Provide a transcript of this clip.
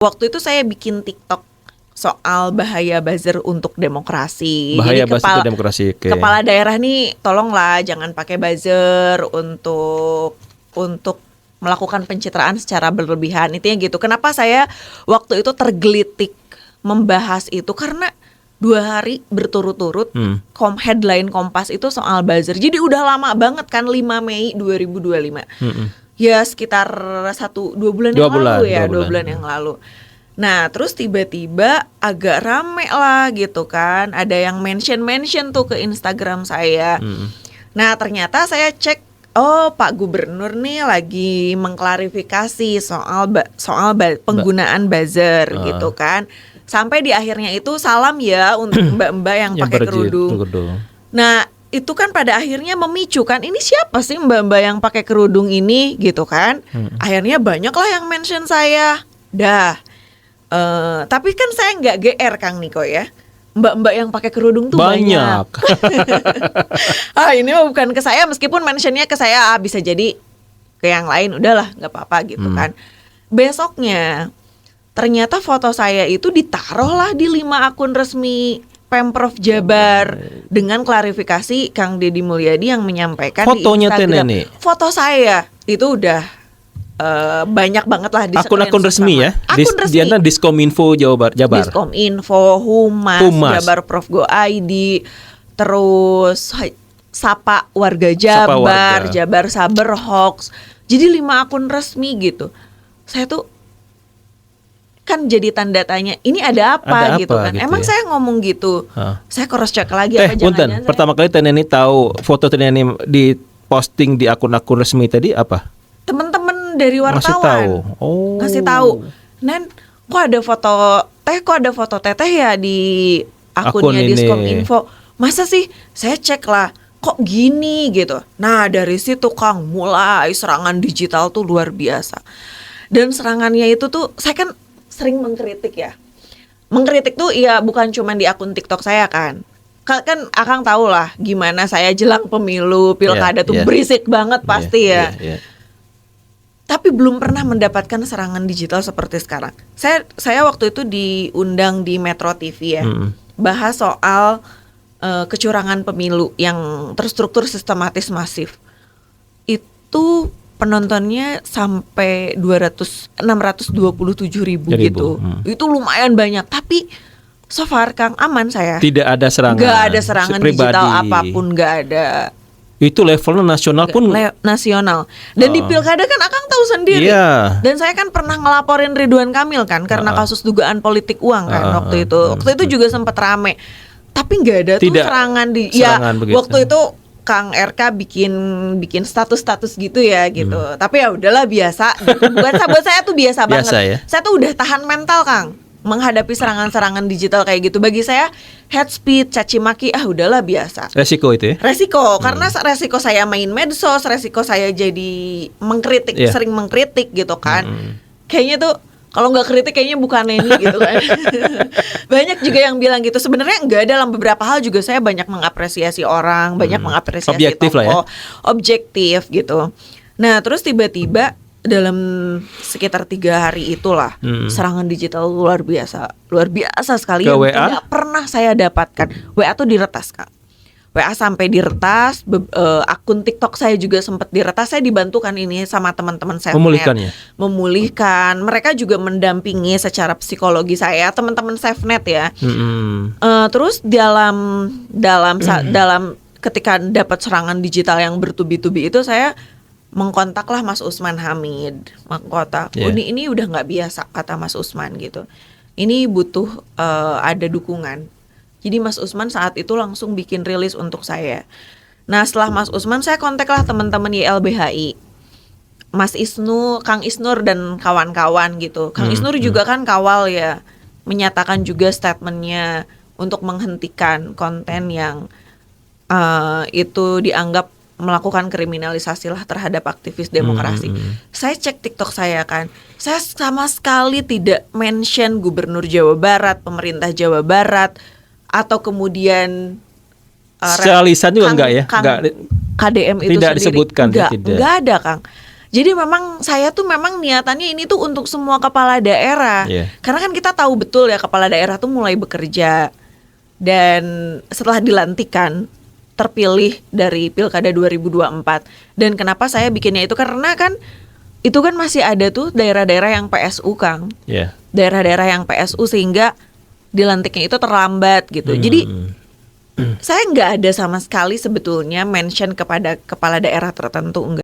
Waktu itu saya bikin TikTok soal bahaya buzzer untuk demokrasi. Bahaya Jadi buzzer untuk demokrasi. Oke. kepala daerah nih tolonglah jangan pakai buzzer untuk melakukan pencitraan secara berlebihan. Intinya gitu. Kenapa saya waktu itu tergelitik membahas itu karena 2 hari berturut-turut headline Kompas itu soal buzzer. Jadi udah lama banget kan, 5 Mei 2025. Ya sekitar 2 bulan yang lalu ya, 2 bulan yang lalu. Nah terus tiba-tiba agak rame lah gitu kan, ada yang mention tuh ke Instagram saya. Nah ternyata saya cek, oh Pak Gubernur nih lagi mengklarifikasi soal penggunaan buzzer gitu kan. Sampai di akhirnya itu salam ya untuk mbak-mbak yang pakai kerudung. Nah itu kan pada akhirnya memicu kan, ini siapa sih mbak-mbak yang pakai kerudung ini gitu kan. Akhirnya banyak lah yang mention saya. Tapi kan saya nggak GR Kang Niko ya, mbak-mbak yang pakai kerudung tuh banyak. Ini bukan ke saya, meskipun mentionnya ke saya, bisa jadi ke yang lain, udahlah nggak apa-apa gitu kan. Besoknya ternyata foto saya itu ditaruh lah di 5 akun resmi Pemprov Jabar dengan klarifikasi Kang Deddy Mulyadi yang menyampaikan fotonya di Instagram. Foto saya itu udah banyak banget lah di akun-akun resmi ya. Akun resmi. Diana Diskominfo Jabar. Diskominfo, Humas. Jabar Prof Go ID, terus Sapa Warga Jabar, Jabar Saber Hoax. Jadi 5 akun resmi gitu. Saya tuh kan jadi tanda tanya, ini ada apa gitu kan. Gitu emang ya? Saya ngomong gitu. Saya cross check lagi apa jangan-jangan. Pertama kali Teneni tahu foto Teneni di posting di akun-akun resmi tadi apa? Teman-teman dari wartawan ngasih tahu. Nen, kok ada foto Teteh ya di akunnya Diskominfo. Masa sih? Saya cek lah, kok gini gitu. Nah dari situ Kang mulai serangan digital tuh luar biasa. Dan serangannya itu tuh saya kan sering mengkritik ya. Mengkritik tuh ya bukan cuma di akun TikTok saya kan. Kan Akang tahu lah gimana saya jelang pemilu, pilkada tuh berisik banget pasti ya. Tapi belum pernah mendapatkan serangan digital seperti sekarang. Saya waktu itu diundang di Metro TV ya. Bahas soal kecurangan pemilu yang terstruktur, sistematis, masif. Itu penontonnya sampai 627 ribu gitu. Itu lumayan banyak. Tapi so far Kang aman saya. Tidak ada serangan. Gak ada serangan digital apapun, gak ada. Itu levelnya nasional pun. Nasional. Dan di pilkada kan Akang tahu sendiri. Dan saya kan pernah ngelaporin Ridwan Kamil kan karena kasus dugaan politik uang kan waktu itu. Waktu itu juga sempat rame. Tapi nggak ada tuh serangan waktu itu Kang RK bikin status gitu ya gitu. Tapi ya udahlah biasa. Buat saya tuh biasa banget. Ya? Saya tuh udah tahan mental Kang menghadapi serangan-serangan digital kayak gitu. Bagi saya hate speech, caci maki udahlah biasa. Resiko itu ya? Resiko karena resiko saya main medsos, resiko saya jadi mengkritik, sering mengkritik gitu kan. Kayaknya tuh kalau nggak kritik kayaknya bukan ini gitu kan. Banyak juga yang bilang gitu. Sebenarnya enggak, dalam beberapa hal juga saya banyak mengapresiasi orang, banyak mengapresiasi objektif tokoh, lah ya. Objektif gitu. Nah terus tiba-tiba dalam sekitar 3 hari itulah serangan digital luar biasa sekali yang tidak pernah saya dapatkan. WA tuh diretas Kak. WA sampai diretas, akun TikTok saya juga sempat diretas. Saya dibantukan ini sama teman-teman saya memulihkan. Mereka juga mendampingi secara psikologi saya, teman-teman SafeNet ya. Terus dalam ketika dapat serangan digital yang bertubi-tubi itu saya mengkontaklah Mas Usman Hamid, ini udah nggak biasa kata Mas Usman gitu. Ini butuh ada dukungan. Jadi Mas Usman saat itu langsung bikin rilis untuk saya. Nah setelah Mas Usman saya kontaklah teman-teman YLBHI, Mas Isnu, Kang Isnur dan kawan-kawan gitu. Kang Isnur juga kan kawal ya, menyatakan juga statementnya untuk menghentikan konten yang itu dianggap melakukan kriminalisasi lah terhadap aktivis demokrasi. Saya cek TikTok saya kan, saya sama sekali tidak mention Gubernur Jawa Barat, pemerintah Jawa Barat, atau kemudian secara lisan juga enggak ya? KDM itu tidak sendiri. Disebutkan enggak ada Kang. Jadi memang saya tuh memang niatannya ini tuh untuk semua kepala daerah. Karena kan kita tahu betul ya kepala daerah tuh mulai bekerja. Dan setelah dilantikan, terpilih dari Pilkada 2024. Dan kenapa saya bikinnya itu, karena kan itu kan masih ada tuh daerah-daerah yang PSU, Kang. Daerah-daerah yang PSU, sehingga dilantiknya itu terlambat gitu. Jadi saya nggak ada sama sekali sebetulnya mention kepada kepala daerah tertentu, enggak.